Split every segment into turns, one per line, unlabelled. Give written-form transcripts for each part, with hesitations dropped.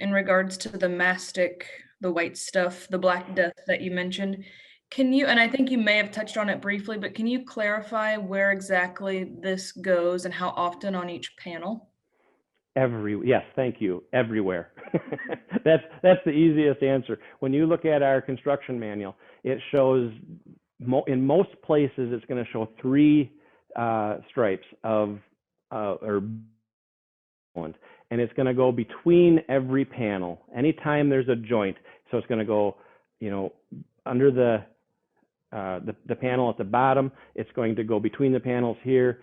in regards to the mastic, the white stuff, the black death that you mentioned. Can you and I think you may have touched on it briefly, but can you clarify where exactly this goes and how often on each panel?
Yes, thank you. Everywhere. That's the easiest answer. When you look at our construction manual, it shows in most places it's going to show three stripes of or and it's going to go between every panel. Anytime there's a joint, so it's going to go, under the panel at the bottom. It's going to go between the panels here.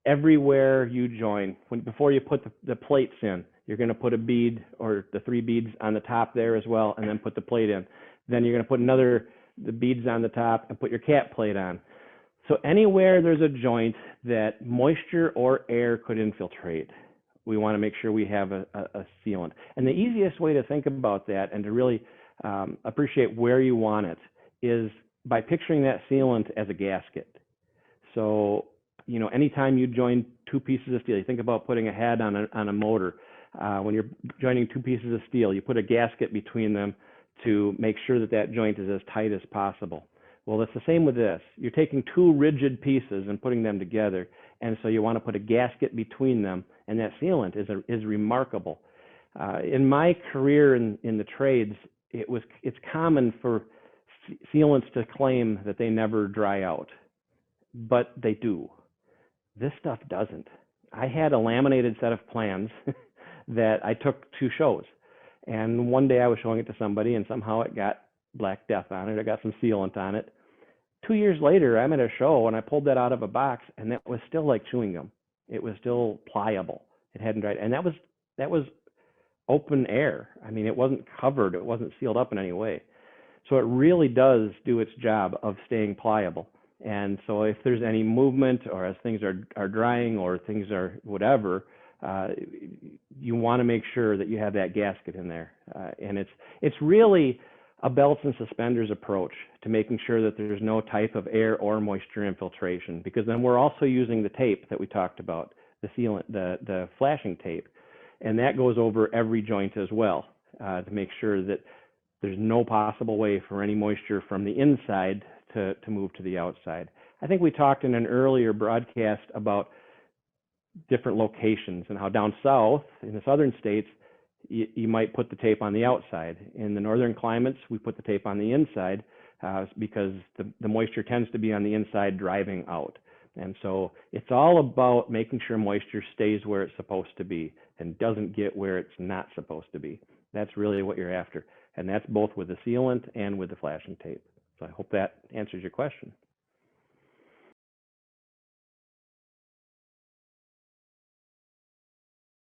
Everywhere you join, before you put the plates in, you're going to put a bead or the three beads on the top there as well, and then put the plate in. Then you're going to put the beads on the top and put your cap plate on. So anywhere there's a joint that moisture or air could infiltrate, we want to make sure we have a sealant. And the easiest way to think about that and to really appreciate where you want it is by picturing that sealant as a gasket. So, anytime you join two pieces of steel, you think about putting a head on a motor. When you're joining two pieces of steel, you put a gasket between them to make sure that joint is as tight as possible. Well, it's the same with this. You're taking two rigid pieces and putting them together, and so you want to put a gasket between them, and that sealant is remarkable. In my career in the trades, it's common for sealants to claim that they never dry out, but they do. This stuff doesn't. I had a laminated set of plans that I took to shows, and one day I was showing it to somebody, and somehow it got Black Death on it. I got some sealant on it. 2 years later, I'm at a show, and I pulled that out of a box, and that was still like chewing gum. It was still pliable. It hadn't dried, and that was open air. I mean, it wasn't covered. It wasn't sealed up in any way. So it really does do its job of staying pliable. And so if there's any movement or as things are drying or things are whatever, you want to make sure that you have that gasket in there. And it's really a belts and suspenders approach to making sure that there's no type of air or moisture infiltration, because then we're also using the tape that we talked about, the sealant, the flashing tape, and that goes over every joint as well to make sure that there's no possible way for any moisture from the inside to move to the outside. I think we talked in an earlier broadcast about different locations and how down south in the southern states, you might put the tape on the outside. In the northern climates, we put the tape on the inside because the moisture tends to be on the inside driving out. And so it's all about making sure moisture stays where it's supposed to be and doesn't get where it's not supposed to be. That's really what you're after. And that's both with the sealant and with the flashing tape. So I hope that answers your question.